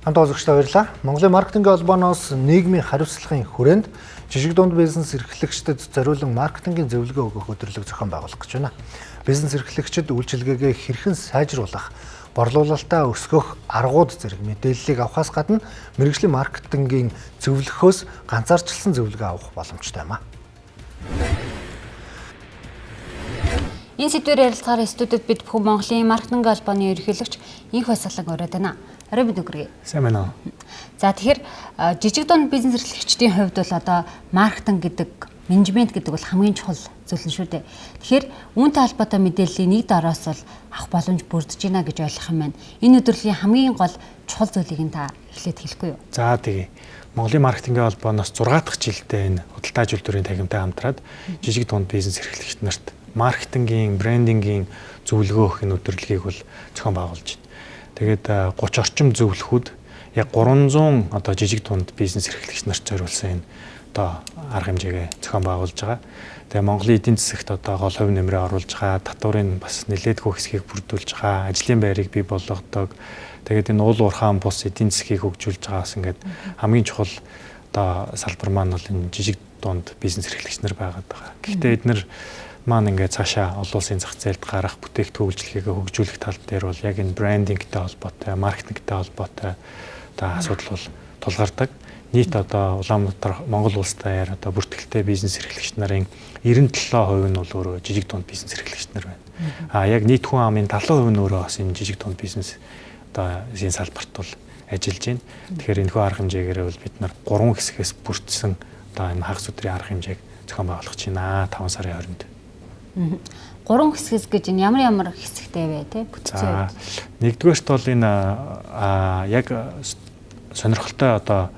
Хамт олончтой баярлалаа. Монголын маркетингийн холбооноос нийгмийн хариуцлагын хүрээнд жижиг дунд бизнес эрхлэгчдэд зориулан маркетингийн зөвлөгөө өгөх өдрөлөг зохион байгуулах гэж байна. Бизнес эрхлэгчид үйлчилгээгээ хэрхэн сайжруулах, борлуулалтаа өсгөх аргууд зэрэг мэдээллийг авахаас гадна мэргэжлийн маркетингийн зөвлөхөөс ганцаарчлсан зөвлөгөө авах боломжтой юм а. Энэ сэдвээр ярилцахаар студид бид бүхэн Монголын маркетингийн холбооны ерөнхийлөгч Инх Баясгалан ороод байна. Арай бид үгэрье. Сайн байна уу? За тэгэхээр жижиг дунд бизнес эрхлэгчдийн хувьд бол одоо маркетинг гэдэг, менежмент гэдэг бол хамгийн чухал зүйл нь шүү дээ. Тэгэхээр үүнтэй холбоотой мэдээллийг нэг дараас бол авах боломж бүрдэж байна гэж ойлгох юм байна. Энэ өдрлийн хамгийн гол чухал зүйлийг нь та эхлээд хэлэхгүй юу? За тэгье. Монголын маркетингийн холбооноос 6 дахь жилдээ энэ худалдаа ажилтны тахимтай хамтраад жижиг дунд бизнес эрхлэгчид нарт маркетингийн, брендингийн зөвлөгөө өгөх энэ өдрөлгийг бол зохион байгуулж байна. Тэгээд 30 орчим зөвлөхүүд яг 300 одоо жижиг дунд бизнес эрхлэгч нарт зориулсан энэ одоо арга хэмжээгээ зохион байгуулж байгаа. Тэгээд Монголын эдийн засагт одоо гол хувь нэмрээ оруулж байгаа, татварын бас нэлээдгүй хэсгийг бүрдүүлж байгаа, ажлын байрыг бий болгодог. Тэгээд энэ уул уурхаан бус эдийн засгийг хөгжүүлж байгаас ингээд хамгийн чухал одоо салбар маань бол энэ жижиг дунд бизнес эрхлэгч нар байгаад байгаа. Гэхдээ эдгээр маань ингээд цаашаа олон улсын зах зээлд гарах бүтээгдэхүүн үйлчлэгээ хөгжүүлэх тал дээр бол яг энэ брендингтэй холбоотой, маркетингтэй холбоотой одоо асуудал бол тулгардаг. Нийт одоо Улаанбаатар Монгол улс даяар одоо бүртгэлтэй бизнес эрхлэгч нарын 97% нь бол өөрөө жижиг дунд бизнес эрхлэгч нар байна. Яг нийт хүн амын 70% нь өөрөө бас энэ жижиг дунд бизнес одоо энэ салбарт бол ажиллаж байна. Тэгэхээр энэхүү арга хэмжээгээр бол бид нар 3 хэсгээс бүрдсэн одоо энэ хагас өдрийн арга хэмжээг зохион байгуулах гэж байна 5 сарын 20-нд. 3 хэсгээс гэж энэ ямар хэсэгтэй вэ те бүтцээ. Нэгдүгээрт бол энэ яг сонирхолтой одоо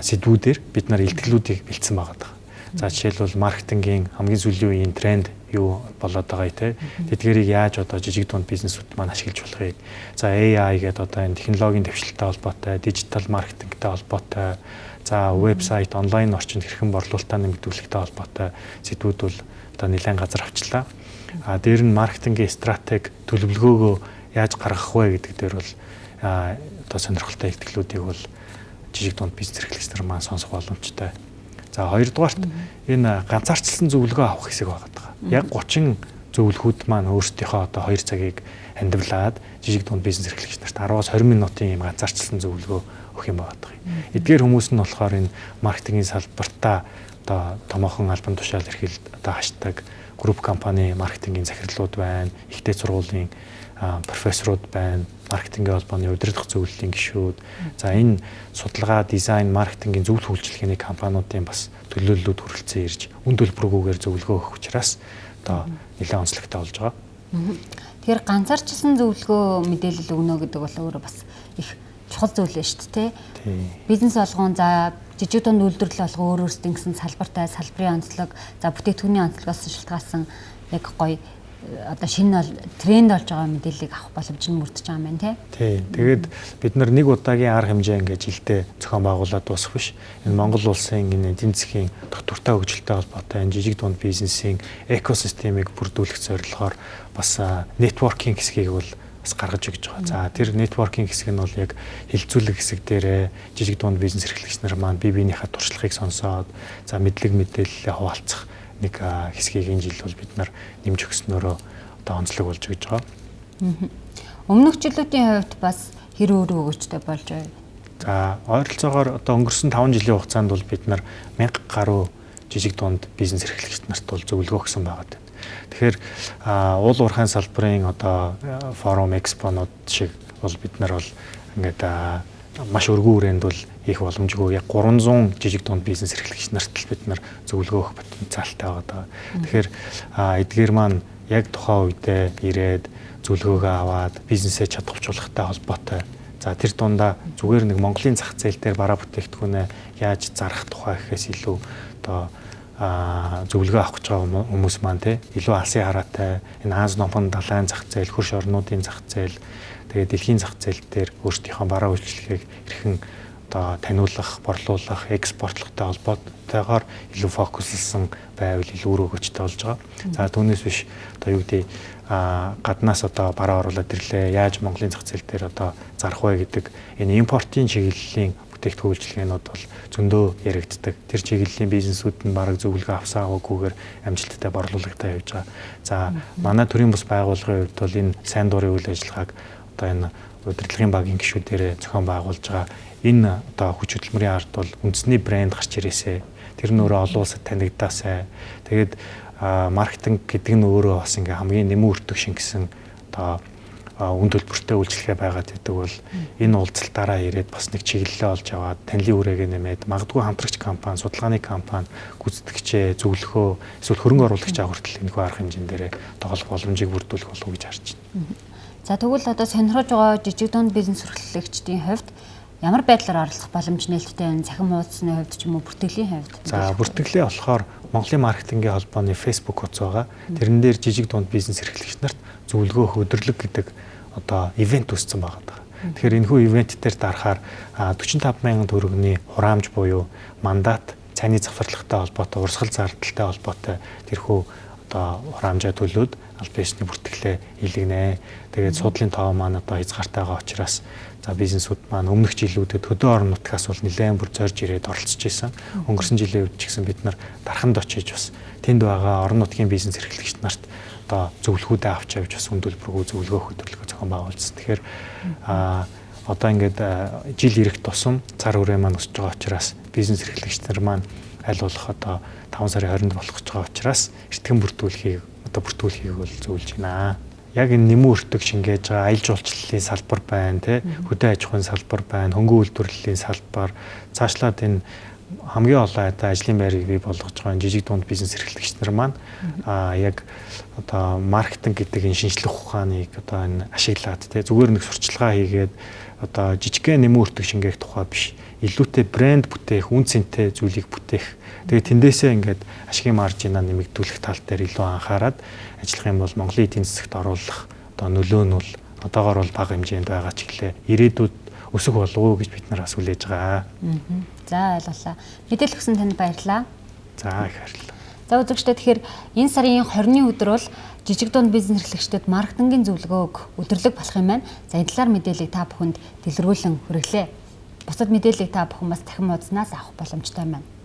сэдвүүдээр бид нар илтгэлүүдийг бэлдсэн байгаа. За жишээлбэл маркетингийн хамгийн сүүлийн үеийн тренд юу болоод байгаа те. Тэдгэрийг яаж одоо жижиг дунд бизнесүүд маань ашиглаж болохыг. За AI гэдэг одоо энэ технологийн дэвшилттэй холбоотой, дижитал маркетингтэй холбоотой, за вебсайт, онлайн орчинд хэрхэн борлуулалтаа нэмэгдүүлэхтэй холбоотой сэдвүүд бол одоо нэлээд газар авчлаа. Дээр нь маркетингийн стратеги төлөвлөгөөгөө яаж гаргах вэ гэдэг дээр бол одоо сонирхолтой ихтгэлүүдийг бол жижиг дунд бизнес эрхлэгч нар маань сонсох боломжтой. За хоёрдугаарт энэ ганцаарчлсан зөвлөгөө авах хэсэг байгаа. Яг 30 зөвлөхүүд маань өөрсдийнхөө одоо 2 цагийг хандивлаад жижиг дунд бизнес эрхлэгч нарт 10-аас 20 минутын юм ганцаарчлсан зөвлөгөө өгөх юм байгаа. Эдгээр хүмүүс нь болохоор энэ маркетингийн салбартаа одоо томоохон албан тушаал эрхэлд одоо хаштаг групп компани маркетингийн захирлууд байна, ихтэй сургуулийн профессоруд байна, маркетингийн холбооны удирдах зөвлөлийн гишүүд. За энэ судалгаа, дизайн, маркетингийн зөвлөх үйлчилгээний компаниудын бас төлөөллүүд хүрэлцэн ирж үн төлбөргүйгээр зөвлөгөө өгөх учраас одоо нэлээд онцлогтой болж байгаа. Тэгэхээр ганцаарчлсан зөвлөгөө мэдээлэл өгнө гэдэг бол өөрөө бас их чухал зүйл шүү дээ, тэ. Бизнес болгон за жижиг дунд үйлдвэрлэл болгон өөрөөсөө гэсэн салбартай, салбарын онцлог, за бүтээгдэхүүний онцлогоос шалтгаалсан яг гоё одоо шинэ тренд болж байгаа мэдээллийг авах боломж нь мөрдөж байгаа юм байна тий. Тэгээд бид нар нэг удаагийн арга хэмжээ ингээд жилдээ зохион байгуулад дуусах биш. Энэ Монгол улсын энэ эдийн засгийн доктортой хөгжилтэй холбоотой энэ жижиг дунд бизнесийн экосистемийг бүрдүүлэх зорилгоор бас нэтворкинг хэсгийг бол бас гаргаж өгч байгаа. За тэр нэтворкинг хэсэг нь бол яг хилцүүлэг хэсэг дээрээ жижиг дунд бизнес эрхлэгч нар маань бие биенийхээ туршлагыг сонсоод за мэдлэг мэдээлэлээ хуваалцах нэг хэсгийг энэ жил бол бид нар нэмж өгснөөрөө одоо онцлог болж өгч байгаа. Өмнөх жилүүдийн хувьд бас хэр өөрөө өгөөжтэй болж байна. За ойролцоогоор одоо өнгөрсөн 5 жилийн хугацаанд бол бид нар 1000 гаруй жижиг дунд бизнес эрхлэгчид нарт бол зөвлөгөө өгсөн байгаа. Тэгэхээр уул уурхайн салбарын одоо форум экспонууд шиг бол бид нар бол ингээд маш өргөн хүрээнд бол их боломжгүй яг 300 жижиг дунд бизнес эрхлэгч нарт л бид нар зөвлөгөө өгөх потенциалтай байгаа. Тэгэхээр эдгээр маань яг тухайн үедээ ирээд зөвлөгөөгөө аваад бизнесээ чадваржуулахтай холбоотой. За тэр дундаа зүгээр нэг Монголын зах зээл дээр бараа бүтээгдэхүүнээ яаж зарах тухай гэхээс илүү одоо зөвлөгөө авах гэж байгаа хүмүүс маань те илүү алсын хараатай энэ Аз номхон далайн зах зээл, хөрш орнуудын зах зээл, тэгээд дэлхийн зах зээл дээр өөрсдийнхөө бараа үйлчлэгийг хэрхэн одоо таниулах, борлуулах, экспортлохтой холбоотойгоор илүү фокуслсан байвал илүү өөр өгөөжтэй болж байгаа. За түүнээс биш одоо юу гэдэг гаднаас одоо бараа оруулаад ирлээ. Яаж Монголын зах зээл дээр одоо зарах вэ гэдэг энэ импортын чиглэлийн бүтээгдэхүүн үйлчилгээнүүд бол зөндөө яригддаг. Тэр чиглэлийн бизнесүүд нь бараг зөвлөгөө авсаагүйгээр амжилттай борлуулагтай явж байгаа. За манай төрийн бус байгууллагын хувьд бол энэ сайн дурын үйл ажиллагааг одоо энэ удирдлагын багийн гишүүдээр зохион байгуулж байгаа. Энэ одоо хүч хөдөлмөрийн ард бол үндэсний брэнд гарч ирээсэ. Тэр нь өөрөө олон улсад танигдаасай. Тэгээд маркетинг гэдэг нь өөрөө бас ингээ хамгийн нэмэн өртөг шингэсэн одоо үн төлбөртэй үйлчлэгээ байгаад байдаг бол энэ уулзалтаараа ирээд бас нэг чиглэлээ олж аваад танилын үрээгээ нэмээд магадгүй хамтрагч компани, судалгааны компани, гүйцэтгэгчээ, зөвлөхөө, эсвэл хөрөнгө оруулагч авах хүртэл энэхүү арга хэмжээнд дээрээ тоглох боломжийг бүрдүүлэх болов уу гэж харж байна. За тэгвэл одоо сонирхож байгаа жижиг дунд бизнес эрхлэгчдийн хувьд ямар байдлаар оролцох боломж нээлттэй вэ? Цахим хуудасны хувьд ч юм уу, бүртгэлийн хувьд? За бүртгэлээ болохоор Монголын маркетингийн холбооны Facebook хуудас байгаа. Тэрэн дээр жижиг дунд бизнес эрхлэгч нарт зөвлөгөө хөдөрлөг гэдэг одоо ивент үүссэн байгаа. Тэгэхээр энэхүү ивент дээр дарахаар 45,000 төгрөгийн хураамж буюу мандат, цайны завхарлагтай холбоотой, урсгал зардалтай холбоотой тэрхүү одоо хураамжаа төлөөд аль бизнесний бүртгэлээ илгэнэ. Тэгээд судлалын тоо маань одоо хязгаартайгаа учраас за бизнесүүд маань өмнөх жилүүдэд хөдөө орон нутгаас бол нэлээд бүр зорж ирээд оролцож байсан. Өнгөрсөн жилийн үед ч гэсэн бид нар дарханд очиж бас тэнд байгаа орон нутгийн бизнес эрхлэгч нарт одоо зөвлөгөөдөө авч явж бас үн төлбөргүй зөвлөгөө хөтөлбөрөөр зохион байгуулсан. Тэгэхээр одоо ингээд жил ирэх тусам цар хүрээ маань өсөж байгаа учраас бизнес эрхлэгч нар маань аль болох одоо 5 сарын 20-нд болох гэж байгаа учраас эртхэн бүртгүүлэхийг бол зөвлөж байна. Яг энэ нэмэн өртөг шингээж байгаа аялал жуулчлалын салбар байна, хөдөө аж ахуйн салбар байна, хөнгөн үйлдвэрлэлийн салбар, цаашлаад энэ хамгийн олон айдаа ажлын байрыг бий болгож байгаа жижиг дунд бизнес эрхлэгч нар маань яг одоо маркетинг гэдэг энэ шинжлэх ухааныг одоо энэ ашиглаад зүгээр нэг сурчлагаа хийгээд одоо жижигхэн нэмэн өртөг шингээх тухай биш, илүүтэй брэнд бүтээх, үн цэнтэй зүйлийг бүтээх. Тэгээд тэндээсээ ингээд ашигын маржинаа нэмэгдүүлэх тал дээр илүү анхаарад ажиллах юм бол Монголын эдийн засагт оруулах одоо нөлөө нь бол одоогоор бол бага хэмжээнд байгаа ч гэлээ ирээдүйд өсөх болов уу гэж бид нар бас хүлээж байгаа. За ойлголаа. Мэдээлэл өгсөн танд баярлалаа. За их баярлалаа. За үзэгчдээ тэгэхээр энэ сарын 20-ны өдөр бол жижиг дунд бизнес эрхлэгчдэд маркетингийн зөвлөгөөг өдөрлөг болох юм байна. За энэ талаар мэдээллийг та бүхэнд дэлгэрүүлэн хүргэлээ. Бусад мэдээллийг та бүхэн бас дахин хуудаснаас авах боломжтой байна.